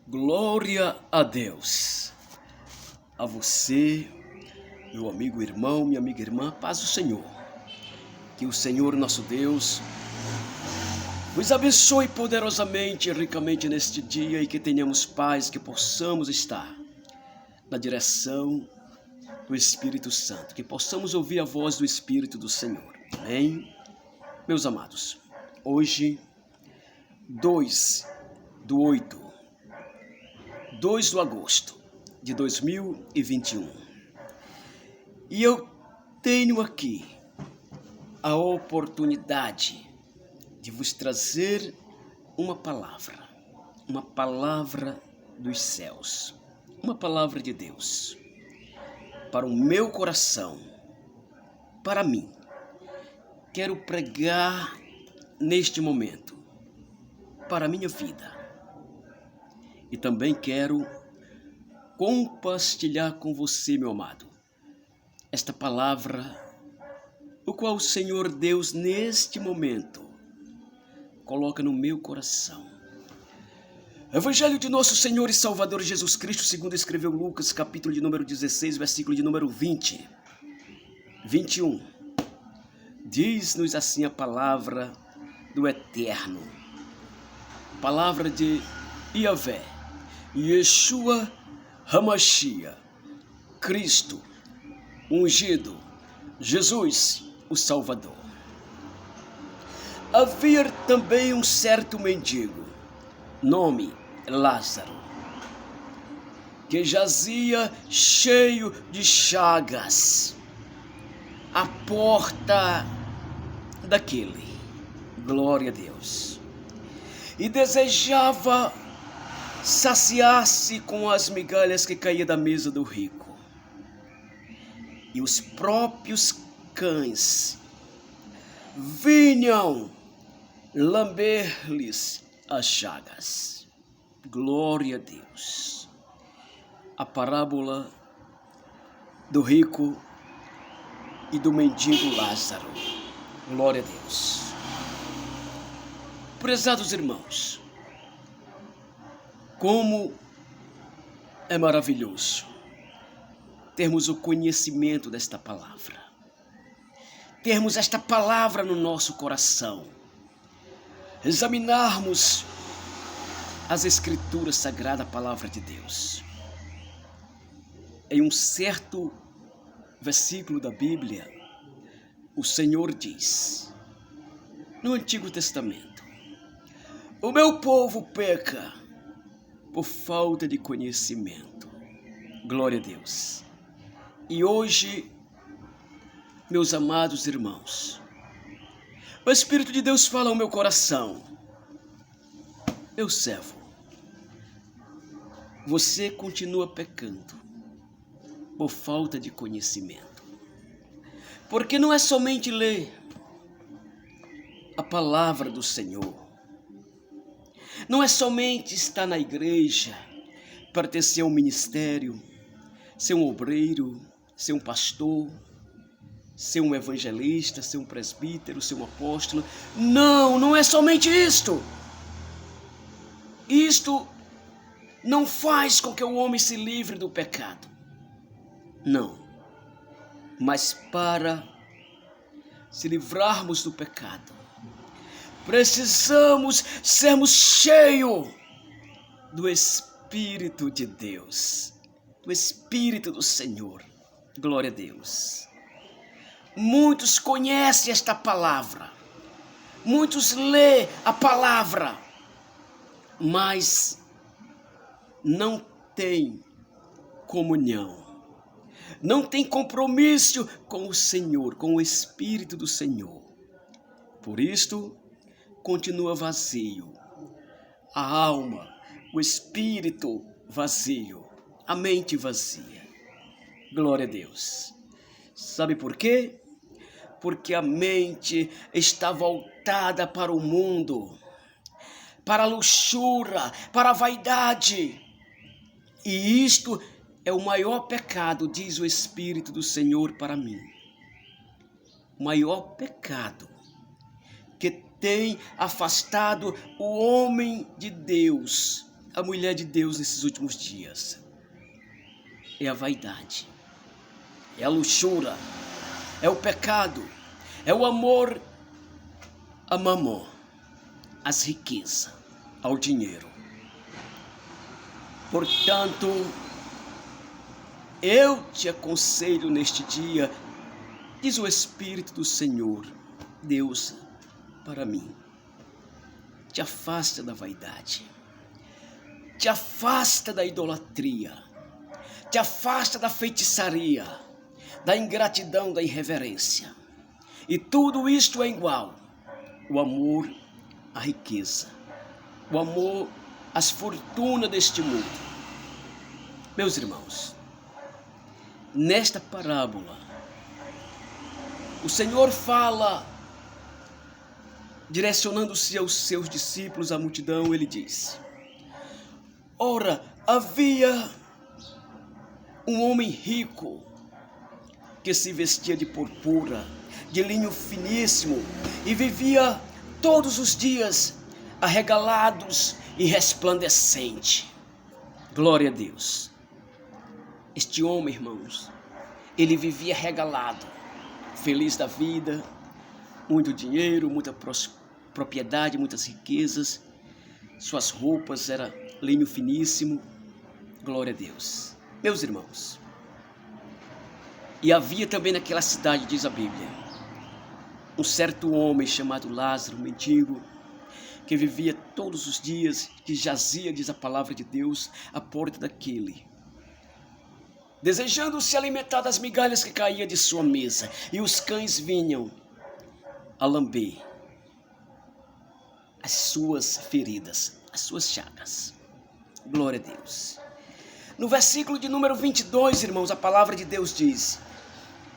Glória a Deus, a você, meu amigo irmão, minha amiga irmã, paz do Senhor. Que o Senhor nosso Deus vos abençoe poderosamente e ricamente neste dia e que tenhamos paz, que possamos estar na direção do Espírito Santo, que possamos ouvir a voz do Espírito do Senhor. Amém? Meus amados, hoje, 2 de agosto de 2021. E eu tenho aqui a oportunidade de vos trazer uma palavra dos céus, uma palavra de Deus, para o meu coração, para mim. Quero pregar neste momento, para a minha vida. E também quero compartilhar com você, meu amado, esta palavra, o qual o Senhor Deus, neste momento, coloca no meu coração. Evangelho de nosso Senhor e Salvador Jesus Cristo, segundo escreveu Lucas, capítulo de número 16, versículo de número 21. Diz-nos assim a palavra do Eterno, palavra de Yahvé, Yeshua HaMashiach, Cristo, ungido, Jesus, o Salvador. Havia também um certo mendigo, nome Lázaro, que jazia cheio de chagas, à porta daquele, glória a Deus, e desejava saciar-se com as migalhas que caíam da mesa do rico. E os próprios cães vinham lamber-lhes as chagas. Glória a Deus. A parábola do rico e do mendigo Lázaro. Glória a Deus. Prezados irmãos, como é maravilhoso termos o conhecimento desta palavra, termos esta palavra no nosso coração, examinarmos as Escrituras Sagradas, a palavra de Deus. Em um certo versículo da Bíblia, o Senhor diz, no Antigo Testamento: o meu povo peca por falta de conhecimento. Glória a Deus. E hoje, meus amados irmãos, o Espírito de Deus fala ao meu coração: meu servo, você continua pecando por falta de conhecimento. Porque não é somente ler a palavra do Senhor, não é somente estar na igreja, pertencer a um ministério, ser um obreiro, ser um pastor, ser um evangelista, ser um presbítero, ser um apóstolo. Não é somente isto. Isto não faz com que o homem se livre do pecado. Não. Mas para se livrarmos do pecado, precisamos sermos cheios do Espírito de Deus, do Espírito do Senhor. Glória a Deus. Muitos conhecem esta palavra, muitos lêem a palavra, mas não têm comunhão, não têm compromisso com o Senhor, com o Espírito do Senhor. Por isto, continua vazio, a alma, o espírito vazio, a mente vazia. Glória a Deus. Sabe por quê? Porque a mente está voltada para o mundo, para a luxúria, para a vaidade. E isto é o maior pecado, diz o Espírito do Senhor para mim. O maior pecado que tem afastado o homem de Deus a mulher de Deus nesses últimos dias é a vaidade, é a luxúria, é o pecado, é o amor a mamon, às riquezas, ao dinheiro. Portanto, eu te aconselho neste dia, diz o Espírito do Senhor, Deus, para mim, te afasta da vaidade, te afasta da idolatria, te afasta da feitiçaria, da ingratidão, da irreverência. E tudo isto é igual: o amor à riqueza, o amor às fortunas deste mundo. Meus irmãos, nesta parábola, o Senhor fala, direcionando-se aos seus discípulos, à multidão, ele diz: ora, havia um homem rico que se vestia de purpura, de linho finíssimo, e vivia todos os dias arregalados e resplandecente. Glória a Deus. Este homem, irmãos, ele vivia regalado, feliz da vida, muito dinheiro, muita propriedade, muitas riquezas. Suas roupas eram linho finíssimo. Glória a Deus. Meus irmãos, e havia também naquela cidade, diz a Bíblia, um certo homem chamado Lázaro, um mendigo, que vivia todos os dias, que jazia, diz a palavra de Deus, à porta daquele, desejando se alimentar das migalhas que caía de sua mesa, e os cães vinham a lamber as suas feridas, as suas chagas. Glória a Deus. No versículo de número 22, irmãos, a palavra de Deus diz: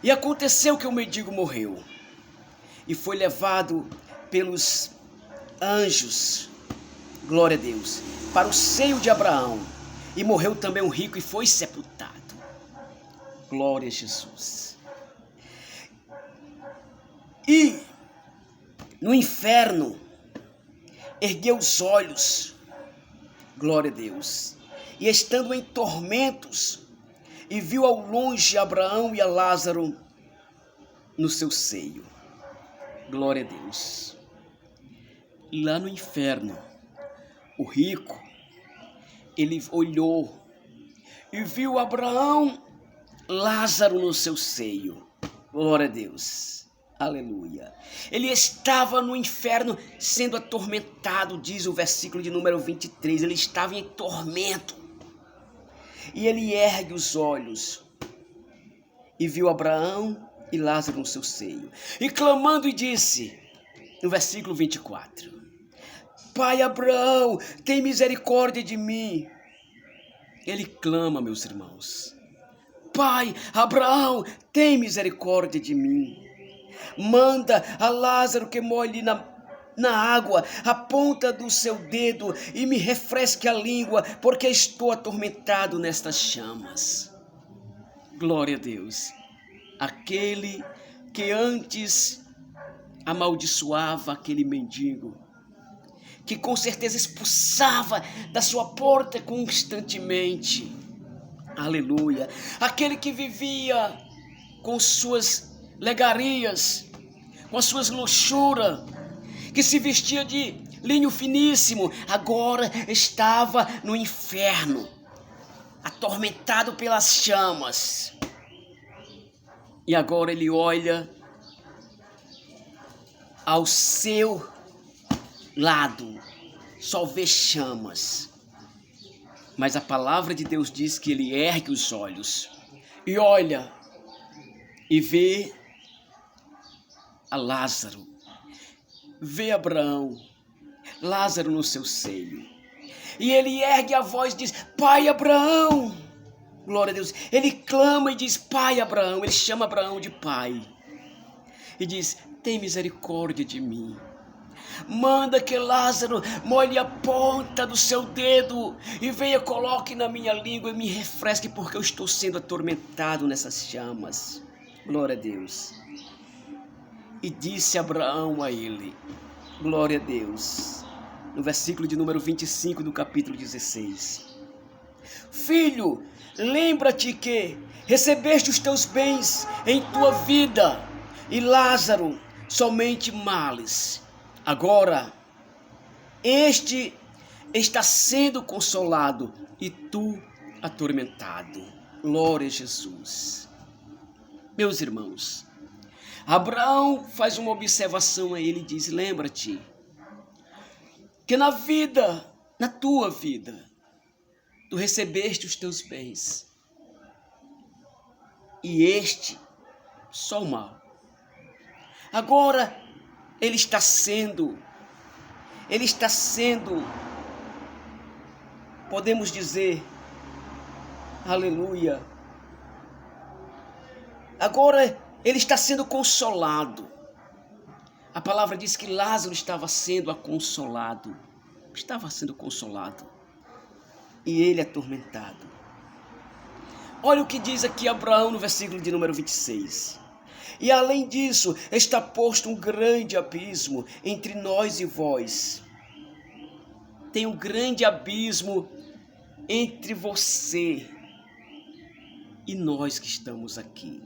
e aconteceu que o mendigo morreu e foi levado pelos anjos, glória a Deus, para o seio de Abraão. E morreu também um rico e foi sepultado. Glória a Jesus. E no inferno ergueu os olhos, glória a Deus, e estando em tormentos, e viu ao longe Abraão e a Lázaro no seu seio. Glória a Deus. Lá no inferno, o rico, ele olhou e viu Abraão, Lázaro no seu seio. Glória a Deus. Aleluia. Ele estava no inferno sendo atormentado, diz o versículo de número 23. Ele estava em tormento. E ele ergue os olhos e viu Abraão e Lázaro no seu seio. E clamando e disse, no versículo 24, Pai Abraão, tem misericórdia de mim. Ele clama, meus irmãos. Pai Abraão, tem misericórdia de mim. Manda a Lázaro que molhe na água a ponta do seu dedo e me refresque a língua, porque estou atormentado nestas chamas. Glória a Deus. Aquele que antes amaldiçoava aquele mendigo, que com certeza expulsava da sua porta constantemente. Aleluia. Aquele que vivia com suas legarias, com as suas luxúrias, que se vestia de linho finíssimo, agora estava no inferno, atormentado pelas chamas. E agora ele olha ao seu lado, só vê chamas. Mas a palavra de Deus diz que ele ergue os olhos e olha e vê a Lázaro, vê Abraão, Lázaro no seu seio. E ele ergue a voz e diz, Pai Abraão, glória a Deus. Ele clama e diz, Pai Abraão, ele chama Abraão de pai. E diz, tem misericórdia de mim. Manda que Lázaro molhe a ponta do seu dedo e venha, coloque na minha língua e me refresque, porque eu estou sendo atormentado nessas chamas. Glória a Deus. E disse Abraão a ele, glória a Deus, no versículo de número 25 do capítulo 16. Filho, lembra-te que recebeste os teus bens em tua vida, e Lázaro somente males. Agora, este está sendo consolado e tu atormentado. Glória a Jesus. Meus irmãos, Abraão faz uma observação a ele e diz: lembra-te que na vida, na tua vida, tu recebeste os teus bens, e este só o mal. Agora ele está sendo, podemos dizer, aleluia, agora ele está sendo consolado. A palavra diz que Lázaro estava sendo consolado, e ele atormentado. Olha o que diz aqui Abraão no versículo de número 26. E além disso, está posto um grande abismo entre nós e vós. Tem um grande abismo entre você e nós que estamos aqui.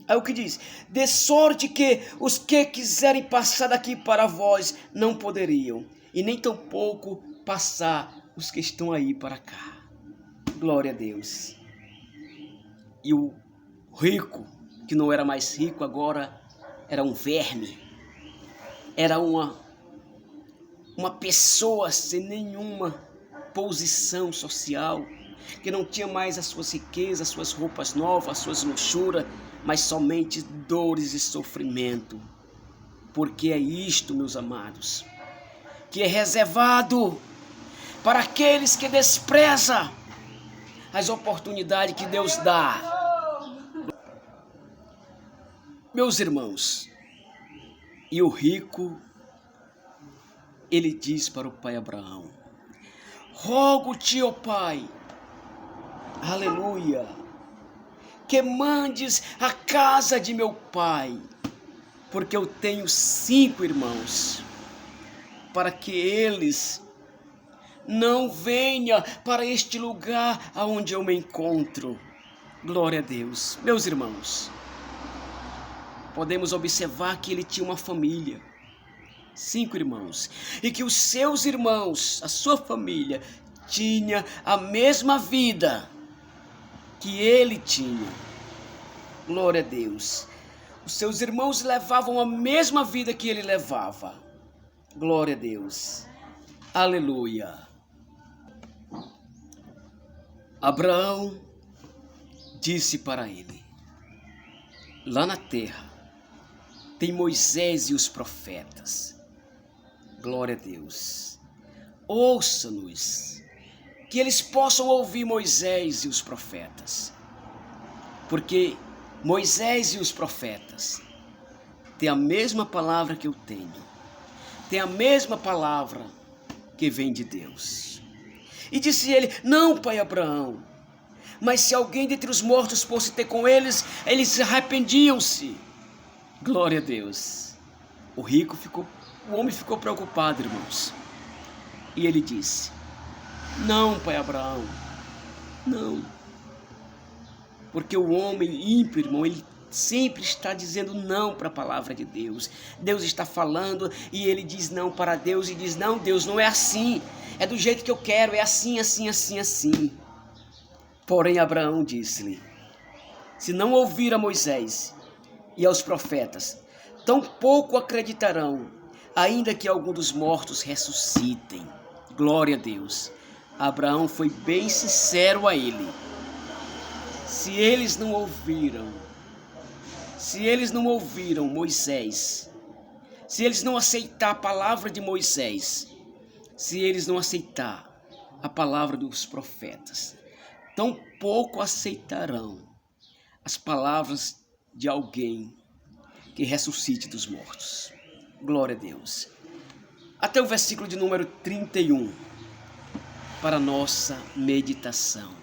Aí o que diz? De sorte que os que quiserem passar daqui para vós não poderiam, e nem tampouco passar os que estão aí para cá. Glória a Deus. E o rico, que não era mais rico agora, era um verme, era uma pessoa sem nenhuma posição social, que não tinha mais as suas riquezas, as suas roupas novas, as suas luxuras, mas somente dores e sofrimento. Porque é isto, meus amados, que é reservado para aqueles que desprezam as oportunidades que Deus dá. Meus irmãos, e o rico, ele diz para o pai Abraão: rogo-te, ó pai, aleluia, que mandes a casa de meu pai, porque eu tenho 5 irmãos, para que eles não venham para este lugar aonde eu me encontro. Glória a Deus. Meus irmãos, podemos observar que ele tinha uma família, 5 irmãos, e que os seus irmãos, a sua família, tinha a mesma vida que ele tinha. Glória a Deus. Os seus irmãos levavam a mesma vida que ele levava. Glória a Deus. Aleluia. Abraão disse para ele: lá na terra tem Moisés e os profetas. Glória a Deus. Ouça-nos, que eles possam ouvir Moisés e os profetas. Porque Moisés e os profetas têm a mesma palavra que eu tenho. Tem a mesma palavra que vem de Deus. E disse ele: não, pai Abraão, mas se alguém dentre os mortos fosse ter com eles, eles arrependiam-se. Glória a Deus. O homem ficou preocupado, irmãos. E ele disse: não, pai Abraão, não. Porque o homem ímpio, irmão, ele sempre está dizendo não para a palavra de Deus. Deus está falando e ele diz não para Deus e diz: não, Deus, não é assim. É do jeito que eu quero, é assim, assim, assim, assim. Porém, Abraão disse-lhe: se não ouvir a Moisés e aos profetas, tampouco acreditarão, ainda que algum dos mortos ressuscitem. Glória a Deus. Abraão foi bem sincero a ele. Se eles não ouviram Moisés, se eles não aceitar a palavra de Moisés, se eles não aceitar a palavra dos profetas, tampouco aceitarão as palavras de alguém que ressuscite dos mortos. Glória a Deus. Até o versículo de número 31, para nossa meditação.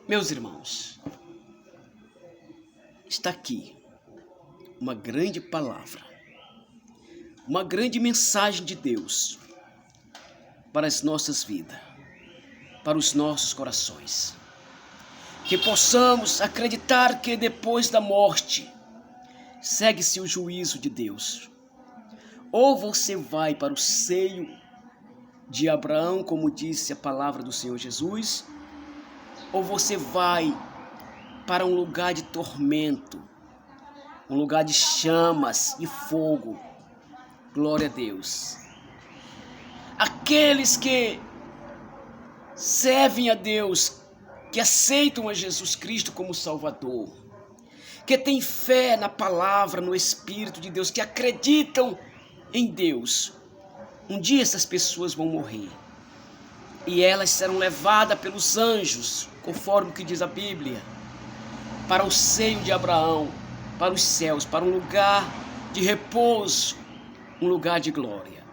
Meus irmãos, está aqui uma grande palavra, uma grande mensagem de Deus para as nossas vidas, para os nossos corações. Que possamos acreditar que depois da morte segue-se o juízo de Deus. Ou você vai para o seio de Abraão, como disse a palavra do Senhor Jesus, ou você vai para um lugar de tormento, um lugar de chamas e fogo. Glória a Deus. Aqueles que servem a Deus, que aceitam a Jesus Cristo como Salvador, que têm fé na palavra, no Espírito de Deus, que acreditam em Deus, um dia essas pessoas vão morrer e elas serão levadas pelos anjos, conforme o que diz a Bíblia, para o seio de Abraão, para os céus, para um lugar de repouso, um lugar de glória.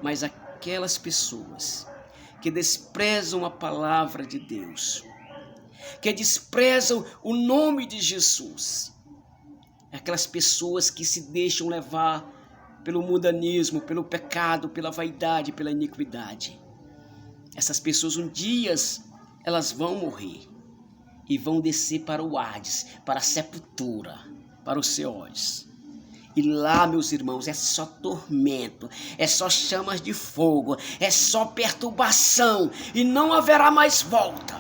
Mas aquelas pessoas que desprezam a palavra de Deus, que desprezam o nome de Jesus, aquelas pessoas que se deixam levar pelo mundanismo, pelo pecado, pela vaidade, pela iniquidade, essas pessoas um dia elas vão morrer e vão descer para o Hades, para a sepultura, para os Seóis. E lá, meus irmãos, é só tormento, é só chamas de fogo, é só perturbação e não haverá mais volta.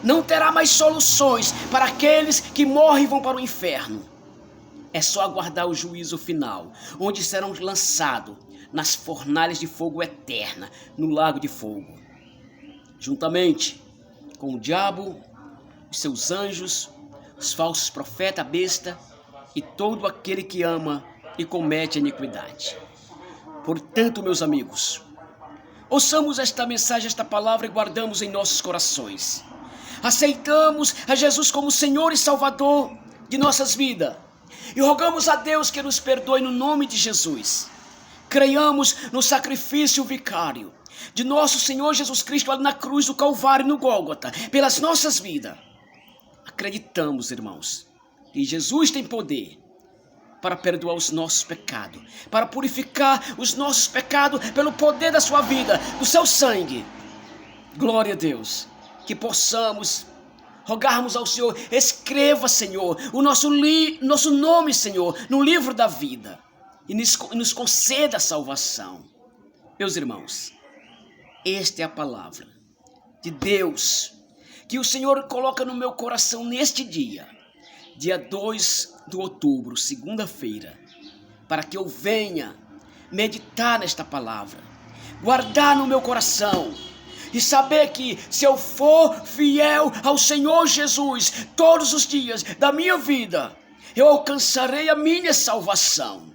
Não terá mais soluções para aqueles que morrem e vão para o inferno. É só aguardar o juízo final, onde serão lançados nas fornalhas de fogo eterna, no lago de fogo, juntamente com o diabo, os seus anjos, os falsos profetas, a besta e todo aquele que ama e comete a iniquidade. Portanto, meus amigos, ouçamos esta mensagem, esta palavra e guardamos em nossos corações. Aceitamos a Jesus como Senhor e Salvador de nossas vidas e rogamos a Deus que nos perdoe no nome de Jesus. Creiamos no sacrifício vicário de nosso Senhor Jesus Cristo ali na cruz do Calvário, no Gólgota, pelas nossas vidas. Acreditamos, irmãos, que Jesus tem poder para perdoar os nossos pecados, para purificar os nossos pecados pelo poder da sua vida, do seu sangue. Glória a Deus, que possamos rogarmos ao Senhor, escreva, Senhor, o nosso nome, Senhor, no livro da vida e nos conceda a salvação. Meus irmãos, esta é a palavra de Deus que o Senhor coloca no meu coração neste dia, dia 2 de outubro, segunda-feira, para que eu venha meditar nesta palavra, guardar no meu coração e saber que se eu for fiel ao Senhor Jesus todos os dias da minha vida, eu alcançarei a minha salvação.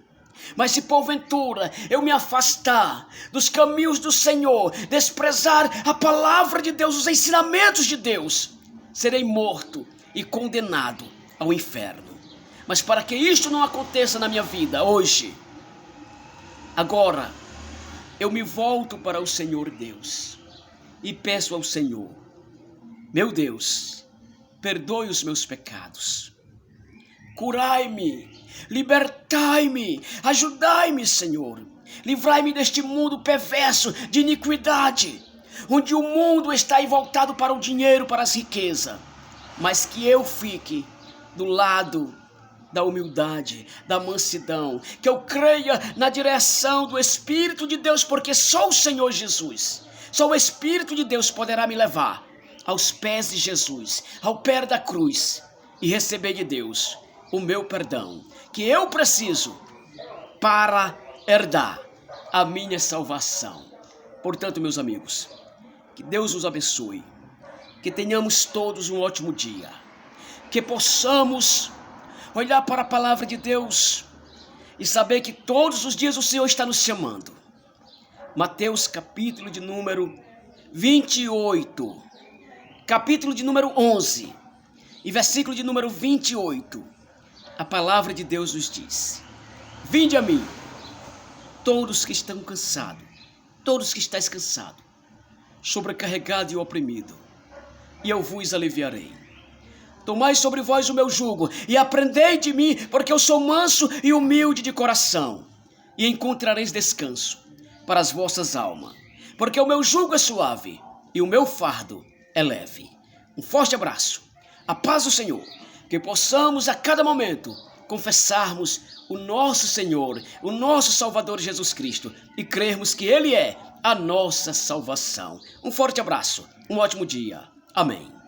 Mas se porventura eu me afastar dos caminhos do Senhor, desprezar a palavra de Deus, os ensinamentos de Deus, serei morto e condenado ao inferno. Mas para que isto não aconteça na minha vida hoje, agora, eu me volto para o Senhor Deus e peço ao Senhor, meu Deus, perdoe os meus pecados, curai-me, libertai-me, ajudai-me, Senhor, livrai-me deste mundo perverso de iniquidade, onde o mundo está voltado para o dinheiro, para as riquezas, mas que eu fique do lado da humildade, da mansidão, que eu creia na direção do Espírito de Deus, porque só o Senhor Jesus, só o Espírito de Deus poderá me levar aos pés de Jesus, ao pé da cruz e receber de Deus o meu perdão, que eu preciso para herdar a minha salvação. Portanto, meus amigos, que Deus os abençoe, que tenhamos todos um ótimo dia, que possamos olhar para a palavra de Deus e saber que todos os dias o Senhor está nos chamando. Mateus capítulo de número 28, capítulo de número 11 e versículo de número 28, a palavra de Deus nos diz: vinde a mim, todos que estão cansados, todos que estáis cansados, sobrecarregados e oprimidos, e eu vos aliviarei. Tomai sobre vós o meu jugo e aprendei de mim, porque eu sou manso e humilde de coração, e encontrareis descanso para as vossas almas, porque o meu jugo é suave e o meu fardo é leve. Um forte abraço, a paz do Senhor, que possamos a cada momento confessarmos o nosso Senhor, o nosso Salvador Jesus Cristo e crermos que Ele é a nossa salvação. Um forte abraço, um ótimo dia. Amém.